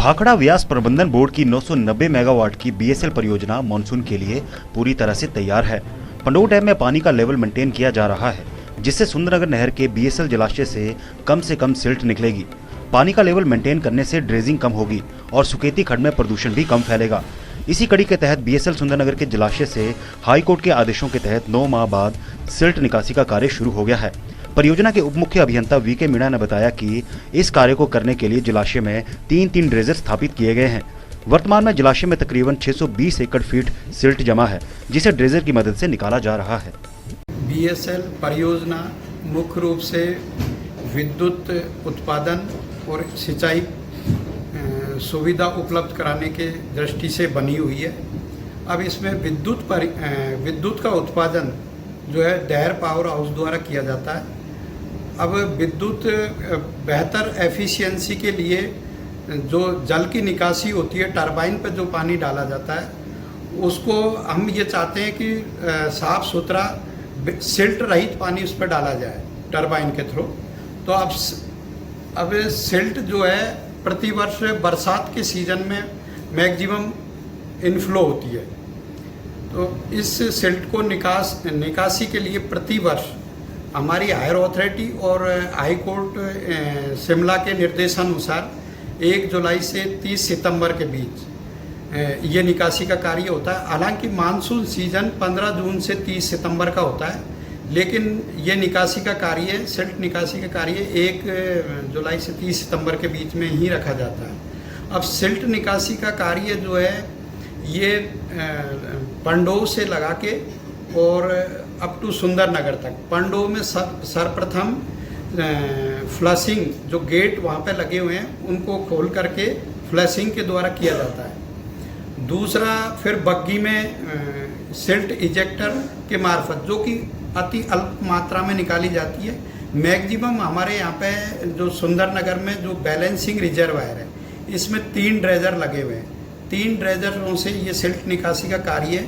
भाखड़ा व्यास प्रबंधन बोर्ड की 990 मेगावाट की बीएसएल परियोजना मानसून के लिए पूरी तरह से तैयार है। पंडोह डैम में पानी का लेवल मेंटेन किया जा रहा है, जिससे सुंदरनगर नहर के बीएसएल जलाशय से कम सिल्ट निकलेगी। पानी का लेवल मेंटेन करने से ड्रेजिंग कम होगी और सुकेती खड्ड में प्रदूषण भी कम फैलेगा। इसी कड़ी के तहत बीएसएल सुंदरनगर के जलाशय से हाईकोर्ट के आदेशों के तहत 9 माह बाद सिल्ट निकासी का कार्य शुरू हो गया है। परियोजना के उप मुख्य अभियंता वीके मीणा ने बताया कि इस कार्य को करने के लिए जलाशय में 3 ड्रेजर स्थापित किए गए हैं। वर्तमान में जलाशय में तकरीबन 620 एकड़ फीट सिल्ट जमा है, जिसे ड्रेजर की मदद से निकाला जा रहा है। बीएसएल परियोजना मुख्य रूप से विद्युत उत्पादन और सिंचाई सुविधा उपलब्ध कराने के दृष्टि से बनी हुई है। अब इसमें विद्युत का उत्पादन जो है डैर पावर हाउस द्वारा किया जाता है। अब विद्युत बेहतर एफिशिएंसी के लिए जो जल की निकासी होती है, टरबाइन पर जो पानी डाला जाता है, उसको हम ये चाहते हैं कि साफ़ सुथरा सिल्ट रहित पानी उस पर डाला जाए टरबाइन के थ्रू। तो अब सिल्ट जो है प्रतिवर्ष बरसात के सीजन में मैक्सिमम इनफ्लो होती है। तो इस सिल्ट को निकासी के लिए प्रतिवर्ष हमारी हायर अथॉरिटी और हाई कोर्ट शिमला के निर्देशानुसार 1 जुलाई से 30 सितंबर के बीच ये निकासी का कार्य होता है। हालांकि मानसून सीजन 15 जून से 30 सितंबर का होता है, लेकिन ये निकासी का कार्य, सिल्ट निकासी का कार्य 1 जुलाई से 30 सितंबर के बीच में ही रखा जाता है। अब सिल्ट निकासी का कार्य जो है ये पंडोह से लगा के और अप टू सुंदरनगर तक, पंडोह में सर्वप्रथम फ्लशिंग जो गेट वहाँ पे लगे हुए हैं उनको खोल करके फ्लशिंग के द्वारा किया जाता है। दूसरा फिर बग्गी में सिल्ट इजेक्टर के मार्फत, जो कि अति अल्प मात्रा में निकाली जाती है। मैक्सिमम हमारे यहाँ पे जो सुंदरनगर में जो बैलेंसिंग रिजर्वायर है, इसमें 3 ड्रेजर लगे हुए हैं। 3 ड्रेजरों से ये सिल्ट निकासी का कार्य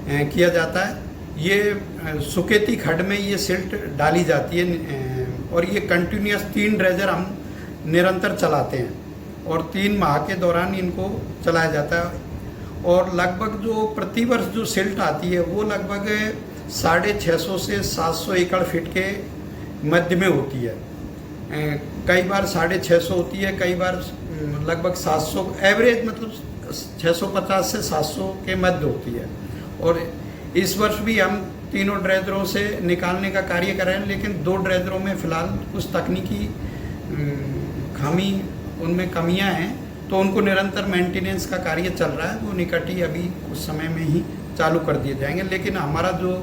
किया जाता है। ये सुकेती खड्ड में ये सिल्ट डाली जाती है और ये कंटिन्यूस 3 ड्रेजर हम निरंतर चलाते हैं और 3 माह के दौरान इनको चलाया जाता है। और लगभग जो प्रतिवर्ष जो सिल्ट आती है वो लगभग 650 से 700 एकड़ फीट के मध्य में होती है। कई बार 650 होती है, कई बार लगभग 700, एवरेज मतलब 650 से 700 के मध्य होती है। और इस वर्ष भी हम 3 ड्रेजरों से निकालने का कार्य कर रहे हैं, लेकिन 2 ड्रेजरों में फ़िलहाल कुछ तकनीकी खामी, उनमें कमियां हैं, तो उनको निरंतर मेंटेनेंस का कार्य चल रहा है। वो निकट ही अभी कुछ समय में ही चालू कर दिए जाएंगे। लेकिन हमारा जो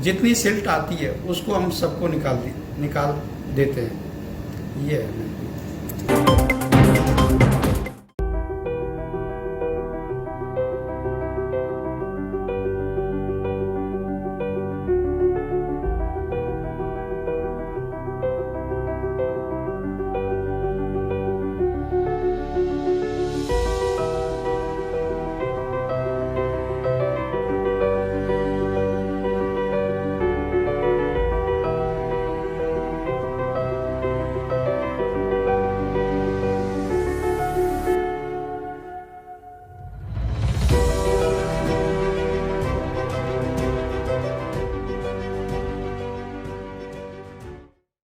जितनी सिल्ट आती है उसको हम सबको निकाल देते हैं। ये है।